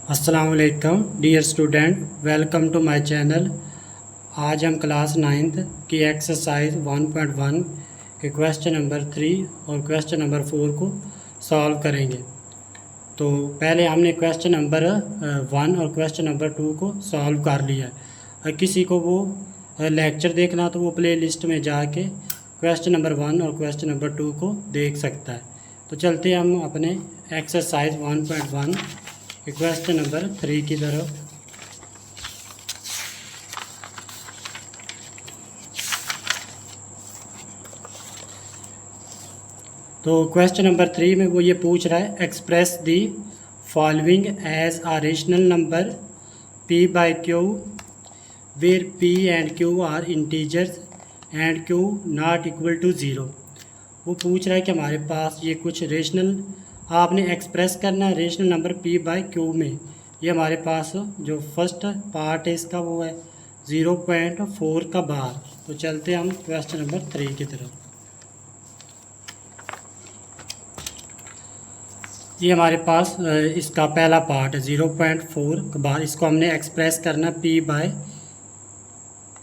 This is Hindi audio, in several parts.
अस्सलामुअलैकुम dear student, welcome to my channel. आज हम क्लास 9th की एक्सरसाइज 1.1 के क्वेश्चन नंबर 3 और क्वेश्चन नंबर 4 को सॉल्व करेंगे। तो पहले हमने क्वेश्चन नंबर 1 और क्वेश्चन नंबर 2 को सॉल्व कर लिया है। अगर किसी को वो लेक्चर देखना तो वो प्ले लिस्ट में जाके क्वेश्चन नंबर 1 और क्वेश्चन नंबर 2 को देख सकता है। तो चलते हैं हम अपने एक्सरसाइज 1.1 क्वेश्चन नंबर 3 की तरफ। तो क्वेश्चन नंबर 3 में वो ये पूछ रहा है, express the following as a rational number p by q where p and q are integers and q not equal to zero. वो पूछ रहा है कि हमारे पास ये कुछ रेशनल आपने एक्सप्रेस करना है rational number p by Q में। ये हमारे पास जो फर्स्ट पार्ट है इसका वो है 0.4 का बार। तो चलते हम क्वेश्चन नंबर 3 की तरफ। ये हमारे पास इसका पहला पार्ट है 0.4 का बार। इसको हमने एक्सप्रेस करना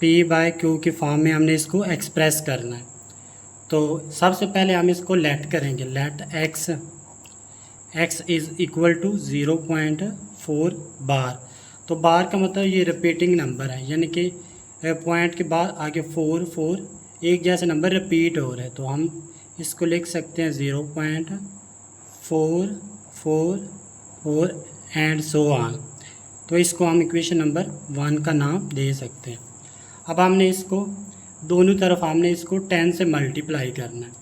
p बाय क्यू की फॉर्म में हमने इसको एक्सप्रेस करना है। तो सबसे पहले हम इसको लेट करेंगे, let x is equal to 0.4 bar. तो बार का मतलब ये रिपीटिंग नंबर है, यानी कि पॉइंट के बाद आगे 4 एक जैसे नंबर रिपीट हो रहे हैं। तो हम इसको लिख सकते हैं 0.444 एंड सो ऑन। तो इसको हम इक्वेशन नंबर 1 का नाम दे सकते हैं। अब हमने इसको दोनों तरफ हमने इसको 10 से मल्टीप्लाई करना है।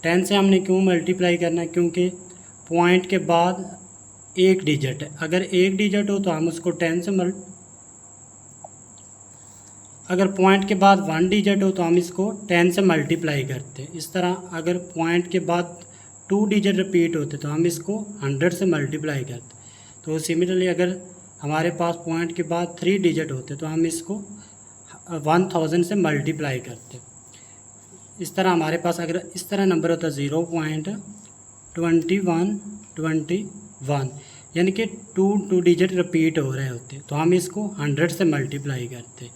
10 से हमने क्यों मल्टीप्लाई करना है? क्योंकि पॉइंट के बाद एक डिजिट है। अगर एक डिजिट हो तो हम उसको 10 से अगर पॉइंट के बाद 1 डिजिट हो तो हम इसको 10 से मल्टीप्लाई करते हैं। इस तरह अगर पॉइंट के बाद 2 डिजिट रिपीट होते तो हम इसको 100 से मल्टीप्लाई करते। तो सिमिलरली अगर हमारे पास पॉइंट के बाद 3 डिजिट होते तो हम इसको 1000 से मल्टीप्लाई करते। इस तरह हमारे पास अगर इस तरह नंबर होता 0.21 यानी कि 2 डिजिट रिपीट हो रहे होते तो हम इसको 100 से मल्टीप्लाई करते।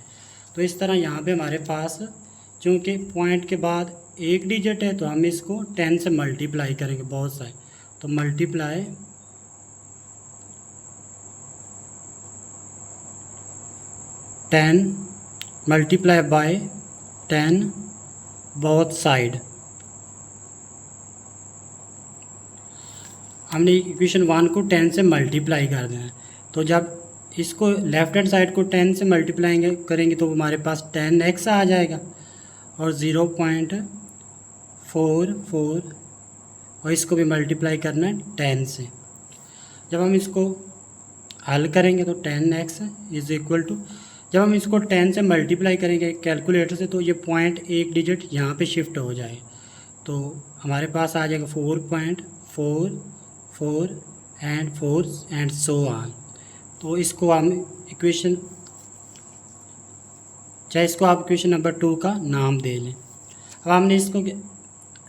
तो इस तरह यहाँ पे हमारे पास चूँकि पॉइंट के बाद एक डिजिट है तो हम इसको 10 से मल्टीप्लाई करेंगे बहुत सारे। तो multiply 10 multiply by 10 both side. हमने इक्वेशन 1 को 10 से मल्टीप्लाई कर देना है। तो जब इसको लेफ्ट हैंड साइड को 10 से मल्टीप्लाई करेंगे तो हमारे पास 10x आ जाएगा और 0.44 और इसको भी मल्टीप्लाई करना है 10 से। जब हम इसको हल करेंगे तो 10x इज़ इक्वल टू, जब हम इसको 10 से मल्टीप्लाई करेंगे कैलकुलेटर से तो ये पॉइंट एक डिजिट यहाँ पे शिफ्ट हो जाए। तो हमारे पास आ जाएगा 4.44 एंड 4 एंड सो ऑन। तो इसको हम इक्वेशन इसको आप इक्वेशन नंबर 2 का नाम दे लें। अब हमने इसको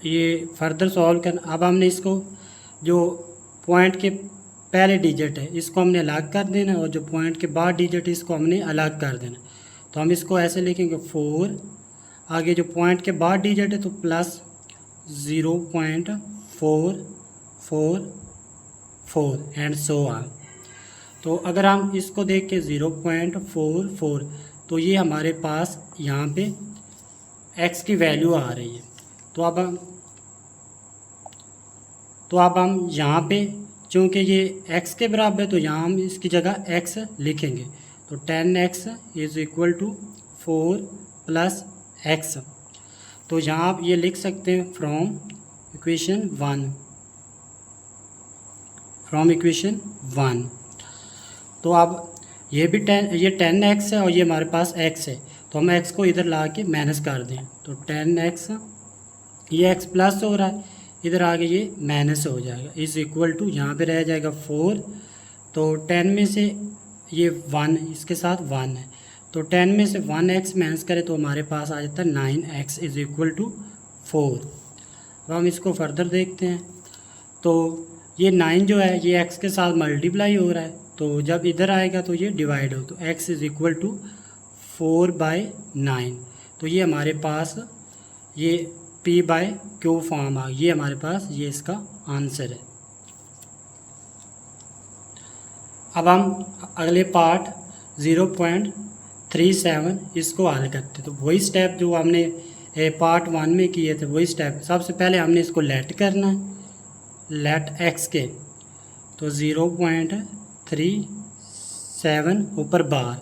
ये फर्दर सॉल्व करना। अब हमने इसको जो पॉइंट के पहले डिजिट है इसको हमने अलग कर देना और जो पॉइंट के बाद डिजिट है इसको हमने अलग कर देना। तो हम इसको ऐसे लिखेंगे 4, आगे जो पॉइंट के बाद डिजिट है तो प्लस 0.444 एंड सो ऑन। तो अगर हम इसको देख के 0.44 तो ये हमारे पास यहाँ पे x की वैल्यू आ रही है। तो अब हम यहाँ पे चूँकि ये x के बराबर है तो यहाँ हम इसकी जगह x लिखेंगे। तो 10x is equal to 4 plus x। तो यहाँ आप ये लिख सकते हैं फ्रॉम इक्वेशन 1। तो अब ये भी 10x है और ये हमारे पास x है। तो हम x को इधर ला के माइनस कर दें तो 10x, ये x प्लस हो रहा है, इधर आगे ये माइनस हो जाएगा, इज़ इक्वल टू यहाँ पे रह जाएगा 4। तो 10 में से ये 1 इसके साथ 1 है तो 10 में से 1x माइनस करें तो हमारे पास आ जाता है 9x इज़ इक्वल टू 4। अब हम इसको फर्दर देखते हैं। तो ये 9 जो है ये x के साथ मल्टीप्लाई हो रहा है तो जब इधर आएगा तो ये डिवाइड हो, तो x इज़ इक्वल टू 4/9। तो ये हमारे पास ये p/q फॉर्म आ, ये हमारे पास ये इसका आंसर है। अब हम अगले पार्ट 0.37 इसको हल करते, तो वही स्टेप जो हमने पार्ट 1 में किए थे वही स्टेप। सबसे पहले हमने इसको लेट करना है, लेट x के, तो 0.37 ऊपर बार,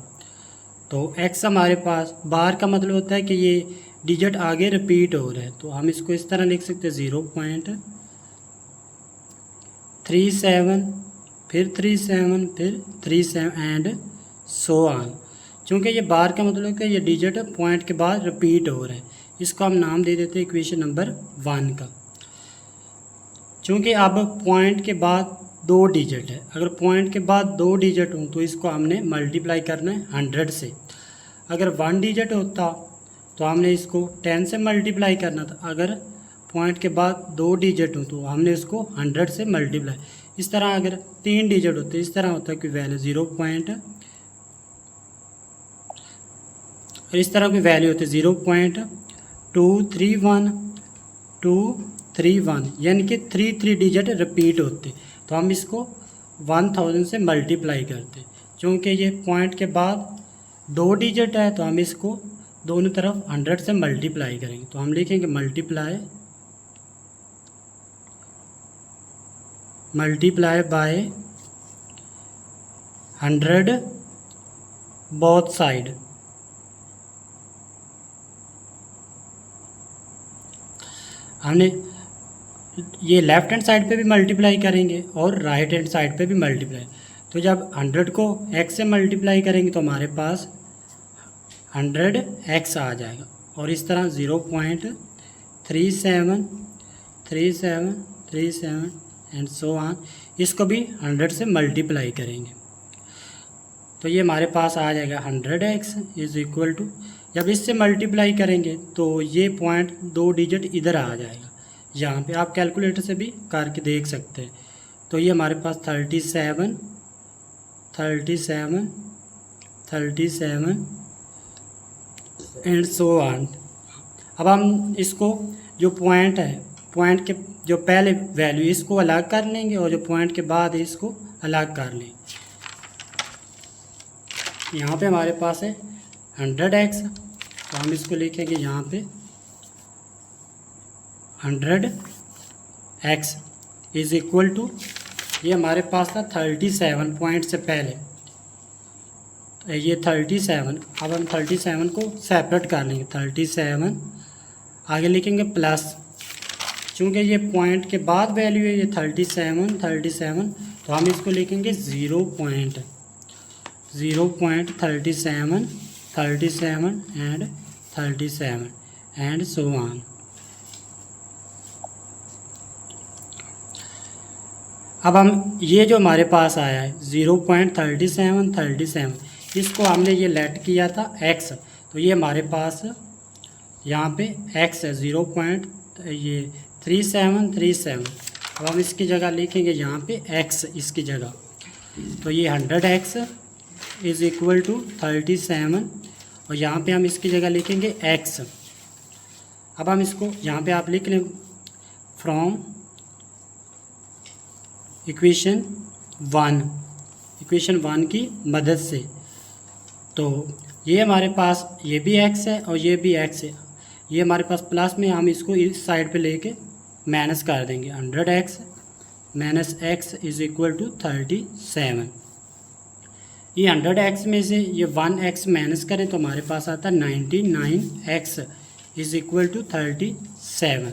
तो x हमारे पास, बार का मतलब होता है कि ये डिजिट आगे रिपीट हो रहा है, तो हम इसको इस तरह लिख सकते हैं 0.37 फिर 37 फिर 37 एंड सो ऑन। चूँकि ये बार का मतलब है कि ये डिजिट पॉइंट के बाद रिपीट हो रहा है, इसको हम नाम दे देते हैं इक्वेशन नंबर 1 का। चूँकि अब पॉइंट के बाद 2 डिजिट है, अगर पॉइंट के बाद 2 डिजिट हों तो इसको हमने मल्टीप्लाई करना है 100 से। अगर 1 डिजिट होता तो हमने इसको 10 से मल्टीप्लाई करना था। अगर पॉइंट के बाद 2 डिजिट हो तो हमने इसको 100 से मल्टीप्लाई। इस तरह अगर 3 डिजिट होते इस तरह होता है कि वैल्यू 0. और इस तरह की वैल्यू होती है 0.231 यानी कि 3 डिजिट रिपीट होते, तो हम इसको 1000 से मल्टीप्लाई करते। क्योंकि ये पॉइंट के बाद 2 डिजिट है तो हम इसको दोनों तरफ 100 से मल्टीप्लाई करेंगे, तो हम लिखेंगे मल्टीप्लाई बाय 100 बोथ साइड। हमने ये लेफ़्ट हैंड साइड पे भी मल्टीप्लाई करेंगे और राइट हैंड साइड पे भी मल्टीप्लाई। तो जब 100 को x से मल्टीप्लाई करेंगे तो हमारे पास 100x आ जाएगा, और इस तरह 0.37 एंड सो ऑन, इसको भी 100 से मल्टीप्लाई करेंगे तो ये हमारे पास आ जाएगा 100x इज़ इक्वल टू, जब इससे मल्टीप्लाई करेंगे तो ये पॉइंट 2 डिजिट इधर आ जाएगा, यहाँ पे आप कैलकुलेटर से भी करके देख सकते हैं। तो ये हमारे पास 37 एंड सो ऑन। अब हम इसको जो पॉइंट है, पॉइंट के जो पहले वैल्यू इसको अलग कर लेंगे और जो पॉइंट के बाद इसको अलग कर लेंगे। यहाँ पे हमारे पास है 100x, तो हम इसको लिखेंगे यहाँ पे 100x इज़ इक्वल टू, ये हमारे पास था 37 पॉइंट से पहले, तो ये 37। अब हम 37 को सेपरेट कर लेंगे, 37 आगे लिखेंगे प्लस, चूँकि ये पॉइंट के बाद वैल्यू है ये 37, तो हम इसको लिखेंगे 0.37 एंड सो ऑन। अब हम ये जो हमारे पास आया है 0.37, इसको हमने ये लेट किया था x, तो ये हमारे पास यहाँ पे x है 0.37। अब हम इसकी जगह लिखेंगे यहाँ पे x इसकी जगह, तो ये 100x इज़ इक्वल टू 37, और यहाँ पे हम इसकी जगह लिखेंगे x। अब हम इसको यहाँ पे आप लिख लें फ्रॉम इक्वेशन 1 की मदद से, तो ये हमारे पास ये भी x है और ये भी x है, ये हमारे पास प्लस में, हम इसको इस साइड पे लेके माइनस कर देंगे, 100x minus x is equal to 37। ये 100x में से ये 1x माइनस करें तो हमारे पास आता है 99x इज़ इक्वल टू 37।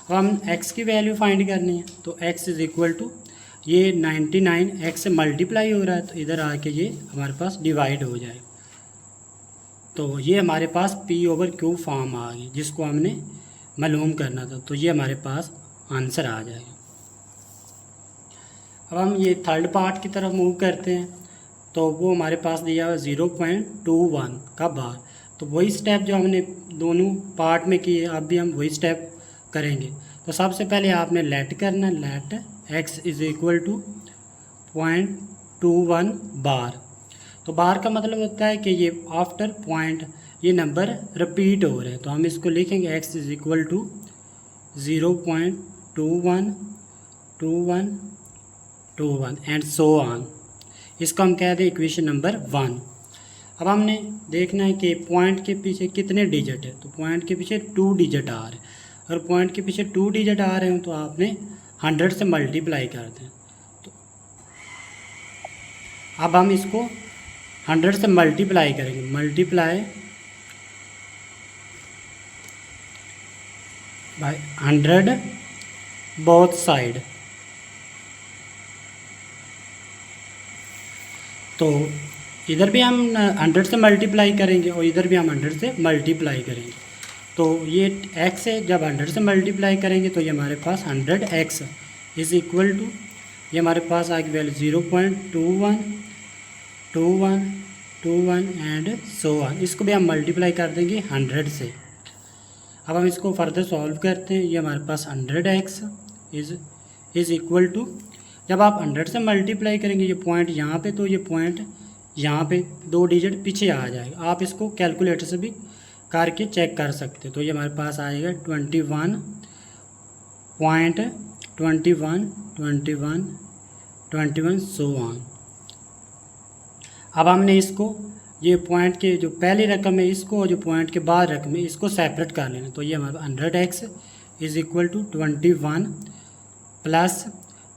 अब हम x की वैल्यू फाइंड करनी है, तो x इज़ इक्वल टू, ये 99x से मल्टीप्लाई हो रहा है तो इधर आके ये हमारे पास डिवाइड हो जाएगा, तो ये हमारे पास p/q फॉर्म आ गई जिसको हमने मालूम करना था, तो ये हमारे पास आंसर आ जाएगा। अब हम ये थर्ड पार्ट की तरफ मूव करते हैं, तो वो हमारे पास दिया हुआ 0.21 का बार, तो वही स्टेप जो हमने दोनों पार्ट में किए अब भी हम वही स्टेप करेंगे। तो सबसे पहले आपने लेट करना, let x is equal to 21 bar. तो बार का मतलब होता है कि ये आफ्टर पॉइंट ये नंबर रिपीट हो रहे हैं, तो हम इसको लिखेंगे x is equal to 0.212121 and so on. इसको हम कहते हैं इक्वेशन नंबर 1। अब हमने देखना है कि पॉइंट के पीछे कितने डिजिट है, तो पॉइंट के पीछे 2 डिजिट आ रहे हैं, और पॉइंट के पीछे 2 डिजिट आ रहे हैं तो आपने 100 से मल्टीप्लाई कर दें। तो अब हम इसको 100 से मल्टीप्लाई करेंगे, मल्टीप्लाई बाय 100 बोथ साइड। तो इधर भी हम 100 से मल्टीप्लाई करेंगे और इधर भी हम 100 से मल्टीप्लाई करेंगे। तो ये x है, जब 100 से मल्टीप्लाई करेंगे तो ये हमारे पास 100x इज़ इक्वल टू, ये हमारे पास आ गई वैल्यू 0.2121 एंड सो ऑन। इसको भी हम मल्टीप्लाई कर देंगे 100 से। अब हम इसको फर्दर सॉल्व करते हैं। ये हमारे पास 100x इज़ इक्वल टू, जब आप 100 से मल्टीप्लाई करेंगे ये पॉइंट यहाँ पे, तो ये पॉइंट यहाँ पे 2 डिजिट पीछे आ जाएगा। आप इसको कैलकुलेटर से भी करके चेक कर सकते हो। तो ये हमारे पास आएगा 21.2121 सो ऑन। अब हमने इसको ये पॉइंट के जो पहली रकम है इसको और जो पॉइंट के बाद रकम है इसको सेपरेट कर लेना। तो ये हमारा 100x is equal to 21 plus,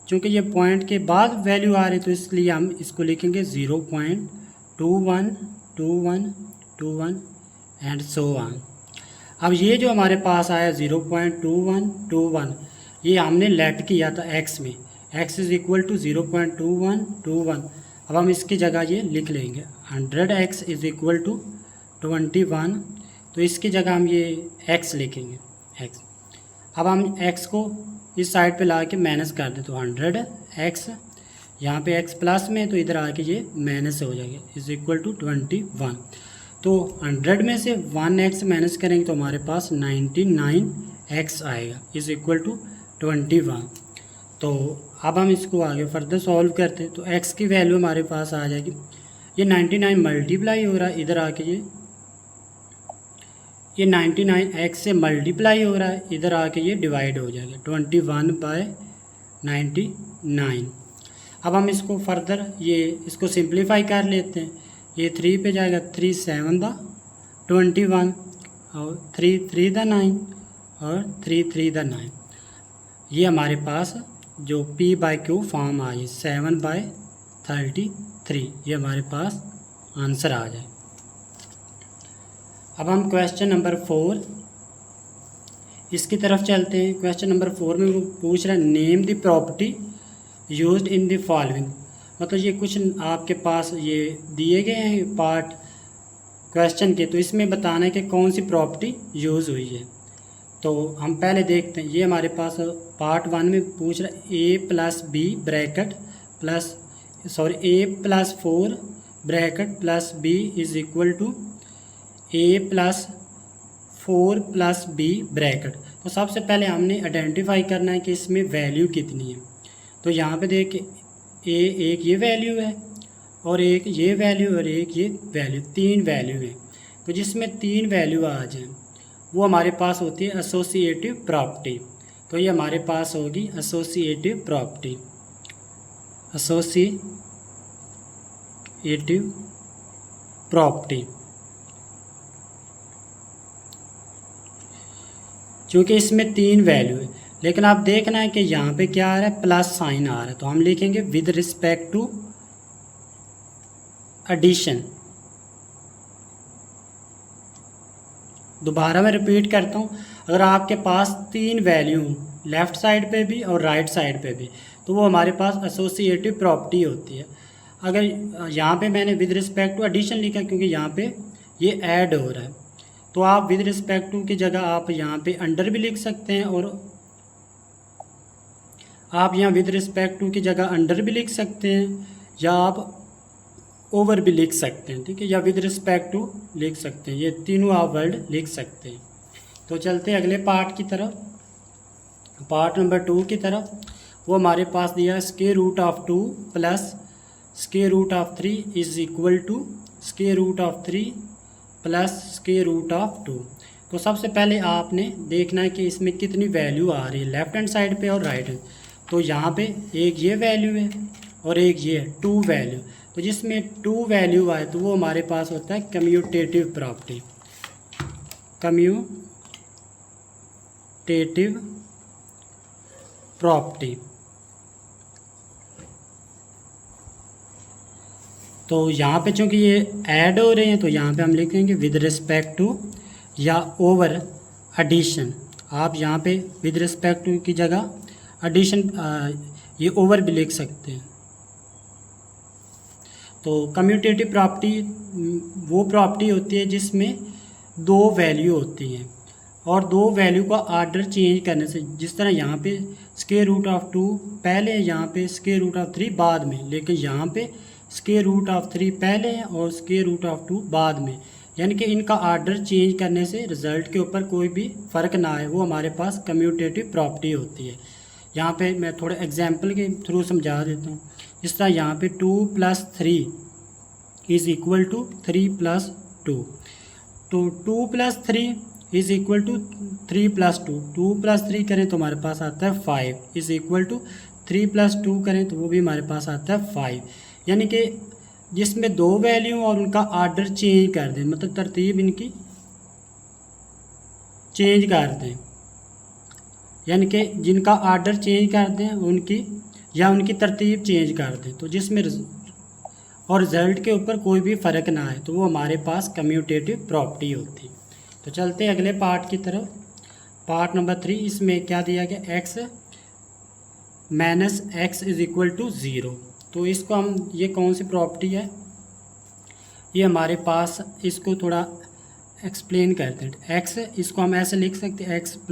चूँकि ये पॉइंट के बाद वैल्यू आ रही तो इसलिए हम इसको लिखेंगे 0.2121 एंड सो ऑन। अब ये जो हमारे पास आया 0.2121 ये हमने लेट किया था x में, x इज़ इक्वल टू 0.2121। अब हम इसकी जगह ये लिख लेंगे 100x इज़ इक्वल टू 21, तो इसकी जगह हम ये x लिखेंगे x। अब हम x को इस साइड पे ला के माइनस कर दें, तो 100x यहाँ पे x प्लस में, तो इधर आके ये माइनस हो जाएगा इज़ इक्वल टू 21। तो 100 में से 1x माइनस करेंगे तो हमारे पास 99x आएगा इज़ इक्वल टू 21। तो अब हम इसको आगे फर्दर सॉल्व करते हैं। तो x की वैल्यू हमारे पास आ जाएगी, ये 99 मल्टीप्लाई हो रहा है, इधर आके ये 99x से मल्टीप्लाई हो रहा है, इधर आके ये डिवाइड हो जाएगा 21/99। अब हम इसको फर्दर इसको सिंप्लीफाई कर लेते हैं। ये 3 पे जाएगा, 3 7 दा 21 और 3 3 दा 9 और 3 3 दा 9। ये हमारे पास जो p/q फॉर्म आई 7/33, ये हमारे पास आंसर आ जाए। अब हम क्वेश्चन नंबर 4 इसकी तरफ चलते हैं। क्वेश्चन नंबर 4 में वो पूछ रहा है name the property used in the following. मतलब ये कुछ आपके पास ये दिए गए हैं पार्ट क्वेश्चन के, तो इसमें बताना है कि कौन सी प्रॉपर्टी यूज़ हुई है। तो हम पहले देखते हैं। ये हमारे पास पार्ट 1 में पूछ रहा है a+b bracket plus a+4 bracket plus b is equal to a+4+b bracket. तो सबसे पहले हमने आइडेंटिफाई करना है कि इसमें वैल्यू कितनी है। तो यहाँ पे देख एक ये वैल्यू है और एक ये वैल्यू और एक ये वैल्यू, 3 वैल्यू है। तो जिसमें 3 वैल्यू आ जाए वो हमारे पास होती है एसोसिएटिव प्रॉपर्टी। तो ये हमारे पास होगी एसोसिएटिव प्रॉपर्टी, एसोसिएटिव प्रॉपर्टी। क्योंकि इसमें 3 वैल्यू है, लेकिन आप देखना है कि यहाँ पे क्या आ रहा है, प्लस साइन आ रहा है। तो हम लिखेंगे विद रिस्पेक्ट टू एडिशन। दोबारा मैं रिपीट करता हूँ, अगर आपके पास 3 वैल्यू लेफ़्ट साइड पे भी और राइट साइड पे भी, तो वो हमारे पास एसोसिएटिव प्रॉपर्टी होती है। अगर यहाँ पे मैंने विद रिस्पेक्ट टू एडिशन लिखा क्योंकि यहाँ पे ये ऐड हो रहा है, तो आप विद रिस्पेक्ट टू की जगह आप यहाँ पे अंडर भी लिख सकते हैं, और आप यहाँ विद रिस्पेक्ट टू की जगह अंडर भी लिख सकते हैं या आप ओवर भी लिख सकते हैं, ठीक है, या विद रिस्पेक्ट टू लिख सकते हैं। ये तीनों आप वर्ड लिख सकते हैं। तो चलते हैं अगले पार्ट की तरफ, पार्ट नंबर 2 की तरफ। वो हमारे पास दिया square root of 2 plus square root of 3 is equal to square root of 3 plus square root of 2। तो सबसे पहले आपने देखना है कि इसमें कितनी वैल्यू आ रही है लेफ्ट हैंड साइड पे और राइट हैंड। तो यहाँ पे एक ये वैल्यू है और एक ये है 2 वैल्यू। तो जिसमें 2 वैल्यू आए तो वो हमारे पास होता है कम्यूटेटिव प्रॉपर्टी, कम्यूटेटिव प्रॉपर्टी। तो यहाँ पे चूँकि ये ऐड हो रहे हैं तो यहाँ पे हम लिखेंगे विद रिस्पेक्ट टू या ओवर एडिशन। आप यहाँ पे विद रिस्पेक्ट टू की जगह एडिशन ये ओवर भी लिख सकते हैं। तो कम्यूटेटिव प्रॉपर्टी वो प्रॉपर्टी होती है जिसमें 2 वैल्यू होती हैं और 2 वैल्यू का आर्डर चेंज करने से, जिस तरह यहाँ पे स्क्वायर रूट ऑफ 2 पहले, यहाँ पे स्क्वायर रूट ऑफ 3 बाद में, लेकिन यहाँ पे स्क्वायर रूट ऑफ 3 पहले है और स्क्वायर रूट ऑफ 2 बाद में, यानी कि इनका आर्डर चेंज करने से रिज़ल्ट के ऊपर कोई भी फ़र्क ना आए, वो हमारे पास कम्यूटेटिव प्रॉपर्टी होती है। यहाँ पे मैं थोड़े एग्जांपल के थ्रू समझा देता हूँ। इस तरह यहाँ पे 2 + 3 इज़ इक्वल टू 3 + 2। तो 2 + 3 इज़ इक्वल टू 3 + 2। 2 + 3 करें तो हमारे पास आता है 5 इज़ इक्वल टू 3 + 2 करें तो वो भी हमारे पास आता है 5। यानी कि जिसमें 2 वैल्यू और उनका आर्डर चेंज कर दें, मतलब तरतीब इनकी चेंज कर दें, यानी कि जिनका आर्डर चेंज कर दें उनकी या उनकी तरतीब चेंज कर दें, तो जिसमें और रिज़ल्ट के ऊपर कोई भी फ़र्क ना आए, तो वो हमारे पास कम्यूटेटिव प्रॉपर्टी होती। तो चलते हैं अगले पार्ट की तरफ। पार्ट नंबर 3, इसमें क्या दिया गया, x - x is equal to 0। तो इसको हम, ये कौन सी प्रॉपर्टी है, ये हमारे पास, इसको थोड़ा एक्सप्लेन करते हैं। x इसको हम ऐसे लिख सकते हैं, x +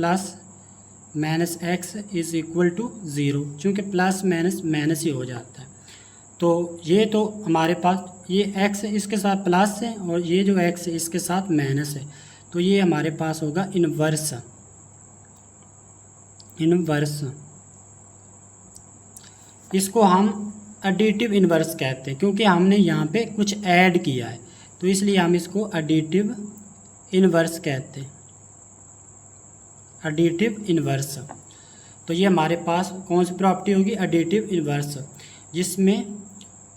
-x is equal to 0, चूँकि प्लस माइनस ही हो जाता है। तो ये तो हमारे पास ये x इसके साथ प्लस है और ये जो x है इसके साथ माइनस है, तो ये हमारे पास होगा इन्वर्स। इसको हम एडिटिव इन्वर्स कहते हैं, क्योंकि हमने यहाँ पे कुछ ऐड किया है, तो इसलिए हम इसको एडिटिव इन्वर्स कहते हैं, एडिटिव इन्वर्स। तो ये हमारे पास कौन सी प्रॉपर्टी होगी, एडिटिव इन्वर्स, जिसमें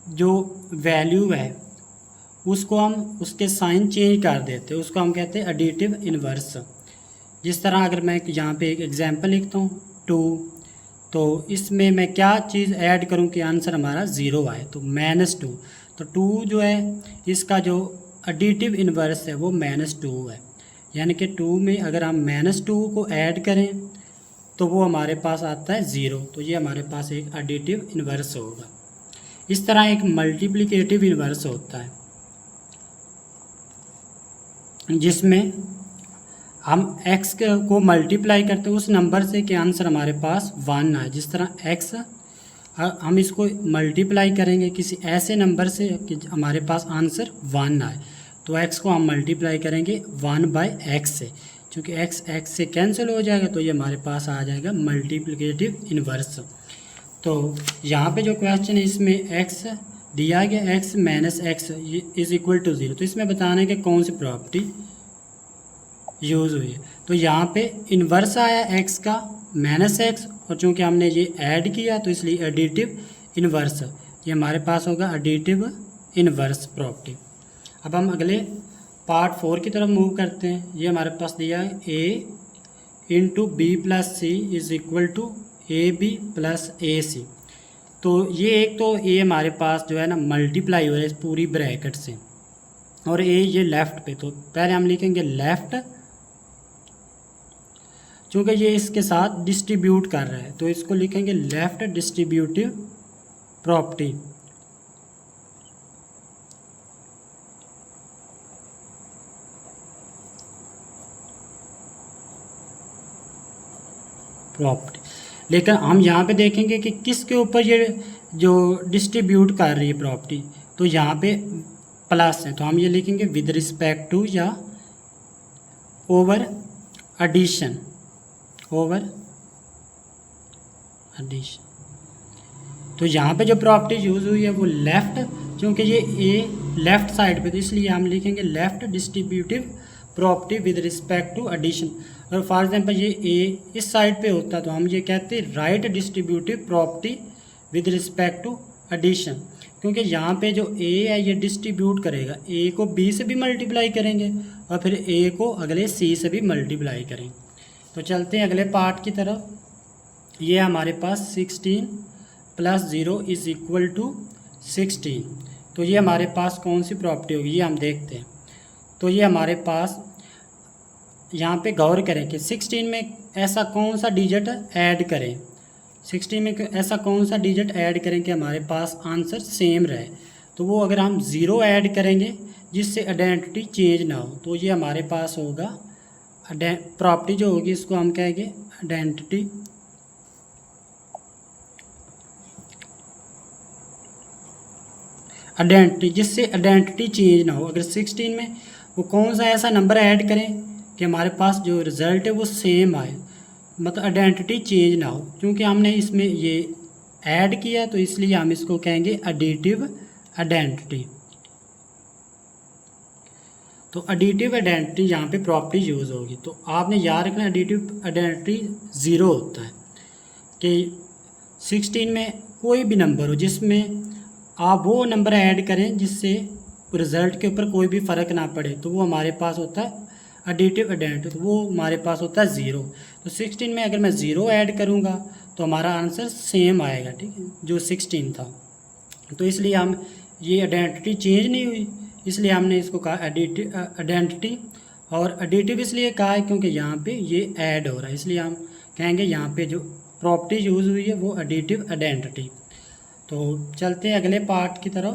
जो वैल्यू है उसको हम उसके साइन चेंज कर देते हैं, उसको हम कहते हैं एडिटिव इन्वर्स। जिस तरह अगर मैं यहाँ पे एक एग्जांपल लिखता हूँ 2, तो इसमें मैं क्या चीज़ ऐड करूँ कि आंसर हमारा 0 आए, तो -2। तो 2 जो है इसका जो एडिटिव इन्वर्स है वो -2 है, यानी कि 2 में अगर हम -2 को ऐड करें तो वो हमारे पास आता है 0। तो ये हमारे पास एक एडिटिव इन्वर्स होगा। इस तरह एक मल्टीप्लिकेटिव इन्वर्स होता है, जिसमें हम x को मल्टीप्लाई करते हैं उस नंबर से कि आंसर हमारे पास 1 आए। जिस तरह x हम इसको मल्टीप्लाई करेंगे किसी ऐसे नंबर से कि हमारे पास आंसर 1 आए, तो x को हम मल्टीप्लाई करेंगे 1/x से, चूँकि x से कैंसिल हो जाएगा, तो ये हमारे पास आ जाएगा मल्टीप्लिकेटिव इन्वर्स। तो यहाँ पे जो क्वेश्चन है इसमें x दिया गया, x - x is equal to 0, तो इसमें बताना है कि कौन सी प्रॉपर्टी यूज़ हुई है। तो यहाँ पे इन्वर्स आया x का -x, और चूँकि हमने ये ऐड किया तो इसलिए एडिटिव इन्वर्स, ये हमारे पास होगा एडिटिव इन्वर्स प्रॉपर्टी। अब हम अगले पार्ट 4 की तरफ मूव करते हैं। ये हमारे पास दिया है a × b + c is equal to ab + ac। तो ये एक तो a हमारे पास जो है ना मल्टीप्लाई हो रहा है इस पूरी ब्रैकेट से, और a ये लेफ़्ट पे, तो पहले हम लिखेंगे लेफ़्ट, चूँकि ये इसके साथ डिस्ट्रीब्यूट कर रहा है तो इसको लिखेंगे लेफ़्ट डिस्ट्रीब्यूटिव प्रॉपर्टी। लेकिन हम यहाँ पे देखेंगे कि किसके ऊपर ये जो डिस्ट्रीब्यूट कर रही है प्रॉपर्टी, तो यहाँ पे प्लस है, तो हम ये लिखेंगे विद रिस्पेक्ट टू या ओवर एडिशन। तो यहाँ पे जो प्रॉपर्टी यूज़ हुई है वो लेफ़्ट, क्योंकि ये ए लेफ़्ट साइड पे, तो इसलिए हम लिखेंगे left distributive property with respect to addition. और फॉर एग्जांपल ये ए इस साइड पे होता तो हम ये कहते हैं right distributive property with respect to addition, क्योंकि यहाँ पे जो ए है ये डिस्ट्रीब्यूट करेगा, ए को बी से भी मल्टीप्लाई करेंगे और फिर ए को अगले सी से भी मल्टीप्लाई करेंगे। तो चलते हैं अगले पार्ट की तरफ। ये हमारे पास 16 + 0 = 16। तो ये हमारे पास कौन सी प्रॉपर्टी होगी ये हम देखते हैं। तो ये हमारे पास यहाँ पे गौर करें कि 16 में ऐसा कौन सा डिजिट ऐड करें, 16 में ऐसा कौन सा डिजिट ऐड करें कि हमारे पास आंसर सेम रहे। तो वो अगर हम 0 ऐड करेंगे जिससे आइडेंटिटी चेंज ना हो, तो ये हमारे पास होगा प्रॉपर्टी जो होगी इसको हम कहेंगे आइडेंटिटी जिससे आइडेंटिटी चेंज ना हो। अगर 16 में वो कौन सा ऐसा नंबर ऐड करें कि हमारे पास जो रिज़ल्ट है वो सेम आए, मतलब आइडेंटिटी चेंज ना हो। क्योंकि हमने इसमें ये ऐड किया तो इसलिए हम इसको कहेंगे एडिटिव आइडेंटिटी। तो एडिटिव आइडेंटिटी यहाँ पे प्रॉपर्टी यूज़ होगी। तो आपने याद रखना एडिटिव आइडेंटिटी 0 होता है कि 16 में कोई भी नंबर हो जिसमें आप वो नंबर ऐड करें जिससे रिज़ल्ट के ऊपर कोई भी फ़र्क ना पड़े, तो वो हमारे पास होता है एडिटिव आइडेंटिटी, तो वो हमारे पास होता है 0। तो 16 में अगर मैं 0 ऐड करूँगा तो हमारा आंसर सेम आएगा, ठीक है, जो 16 था। तो इसलिए हम ये आइडेंटिटी चेंज नहीं हुई, इसलिए हमने इसको कहा एडिटिव आइडेंटिटी। और एडिटिव इसलिए कहा है क्योंकि यहाँ पे ये ऐड हो रहा है, इसलिए हम कहेंगे यहाँ पे जो प्रॉपर्टी यूज़ हुई है वो एडिटिव आइडेंटिटी। तो चलते हैं अगले पार्ट की तरफ,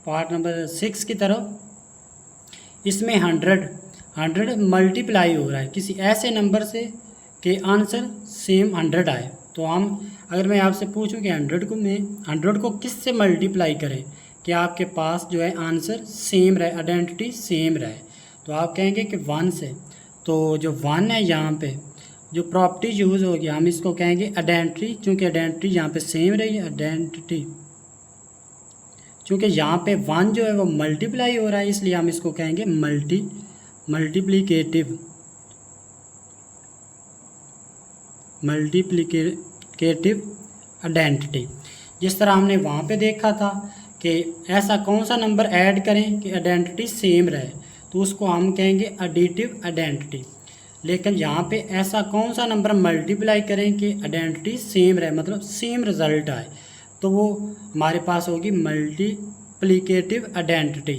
पार्ट नंबर 6 की तरफ। इसमें 100 मल्टीप्लाई हो रहा है किसी ऐसे नंबर से कि आंसर सेम 100 आए। तो हम अगर मैं आपसे पूछूं कि 100 को किस से मल्टीप्लाई करें कि आपके पास जो है आंसर सेम रहे, आइडेंटिटी सेम रहे, तो आप कहेंगे कि 1 से। तो जो 1 है यहाँ पे जो प्रॉपर्टी यूज़ होगी हम इसको कहेंगे आइडेंटिटी, क्योंकि आइडेंटिटी यहाँ पे सेम रही है। आइडेंटिटी क्योंकि यहाँ पे 1 जो है वो मल्टीप्लाई हो रहा है, इसलिए हम इसको कहेंगे मल्टीप्लिकेटिव आइडेंटिटी। जिस तरह हमने वहाँ पे देखा था कि ऐसा कौन सा नंबर ऐड करें कि आइडेंटिटी सेम रहे, तो उसको हम कहेंगे एडिटिव आइडेंटिटी। लेकिन यहाँ पे ऐसा कौन सा नंबर मल्टीप्लाई करें कि आइडेंटिटी सेम रहे, मतलब सेम रिज़ल्ट आए, तो वो हमारे पास होगी मल्टीप्लिकेटिव आइडेंटिटी।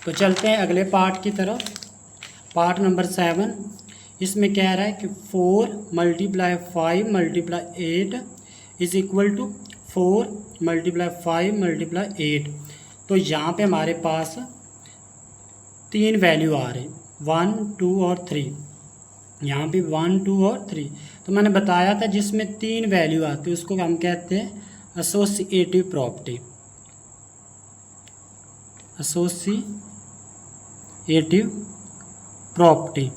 तो चलते हैं अगले पार्ट की तरफ, पार्ट नंबर 7। इसमें कह रहा है कि 4 × 5 × 8 = 4 × 5 × 8। तो यहाँ पे हमारे पास 3 वैल्यू आ रहे, 1, 2 और 3। यहाँ पे 1, 2 और 3। तो मैंने बताया था जिसमें 3 वैल्यू आती है उसको हम कहते हैं एसोसिएटिव प्रॉपर्टी।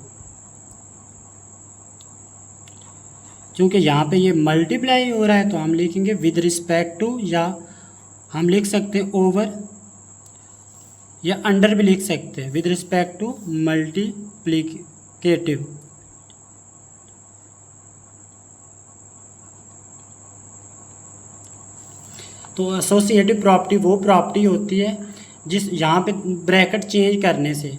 क्योंकि यहाँ पे ये मल्टीप्लाई हो रहा है तो हम लिखेंगे विद रिस्पेक्ट टू, या हम लिख सकते हैं ओवर या अंडर भी लिख सकते हैं, विद रिस्पेक्ट टू मल्टीप्लिकेटिव। तो एसोसिएटिव प्रॉपर्टी वो प्रॉपर्टी होती है जिस यहाँ पे ब्रैकेट चेंज करने से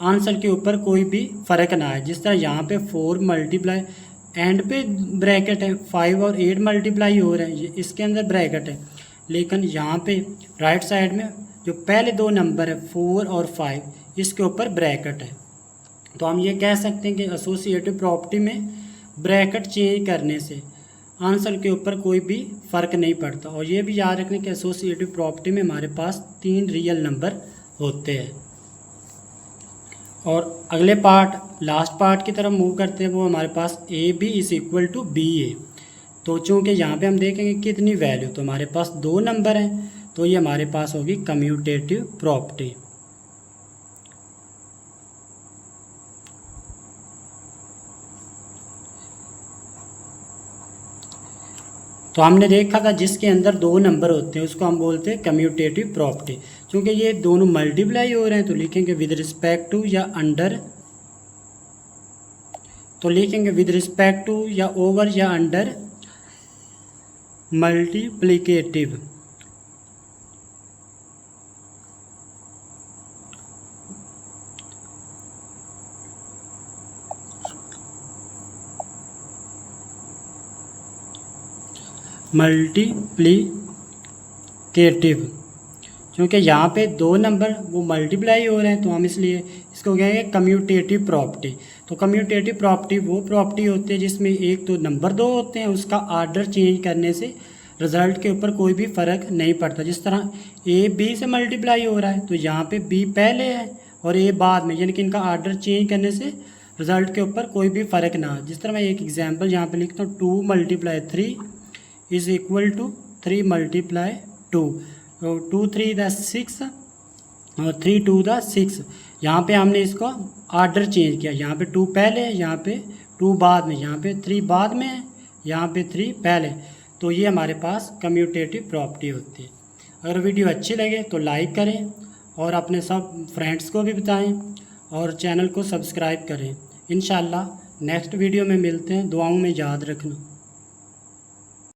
आंसर के ऊपर कोई भी फ़र्क ना आए। जिस तरह यहाँ पे 4 मल्टीप्लाई एंड पे ब्रैकेट है, 5 और 8 मल्टीप्लाई हो रहे हैं, ये इसके अंदर ब्रैकेट है, लेकिन यहाँ पे राइट साइड में जो पहले 2 नंबर है 4 और 5 इसके ऊपर ब्रैकेट है। तो हम ये कह सकते हैं कि एसोसिएटिव प्रॉपर्टी में ब्रैकेट चेंज करने से आंसर के ऊपर कोई भी फ़र्क नहीं पड़ता। और ये भी याद रखने कि एसोसिएटिव प्रॉपर्टी में हमारे पास 3 रियल नंबर होते हैं। और अगले पार्ट लास्ट पार्ट की तरफ मूव करते हैं, वो हमारे पास AB = BA। तो चूँकि यहाँ पे हम देखेंगे कितनी वैल्यू, तो हमारे पास 2 नंबर हैं, तो ये हमारे पास होगी कम्यूटेटिव प्रॉपर्टी। तो हमने देखा था जिसके अंदर दो नंबर होते हैं उसको हम बोलते हैं कम्यूटेटिव प्रॉपर्टी। क्योंकि ये दोनों मल्टीप्लाई हो रहे हैं तो लिखेंगे विद रिस्पेक्ट टू या अंडर, तो लिखेंगे विद रिस्पेक्ट टू या ओवर या अंडर मल्टीप्लिकेटिव। मल्टीप्लिकेटिव, क्योंकि यहाँ पे दो नंबर वो मल्टीप्लाई हो रहे हैं तो हम इसलिए इसको कहेंगे कम्यूटेटिव प्रॉपर्टी। तो कम्यूटेटिव प्रॉपर्टी वो प्रॉपर्टी होती है जिसमें एक तो नंबर दो होते हैं, उसका आर्डर चेंज करने से रिज़ल्ट के ऊपर कोई भी फ़र्क नहीं पड़ता। जिस तरह ए बी से मल्टीप्लाई हो रहा है तो यहाँ पे बी पहले है और ए बाद में, यानी कि इनका आर्डर चेंज करने से रिज़ल्ट के ऊपर कोई भी फ़र्क ना। जिस तरह मैं एक एग्जांपल यहाँ पे लिखता हूँ 2 × 3 इज़ इक्वल टू 3 × 2, तो 2 3 द 6 और 3 2 द 6। यहाँ पे हमने इसको आर्डर चेंज किया, यहाँ पे 2 पहले है, यहाँ पे 2 बाद में, यहाँ पे 3 बाद में है, यहाँ पे 3 पहले। तो ये हमारे पास कम्यूटेटिव प्रॉपर्टी होती है। अगर वीडियो अच्छी लगे तो लाइक करें और अपने सब फ्रेंड्स को भी बताएं और चैनल को सब्सक्राइब करें। इंशाल्लाह नेक्स्ट वीडियो में मिलते हैं, दुआओं में याद रखना।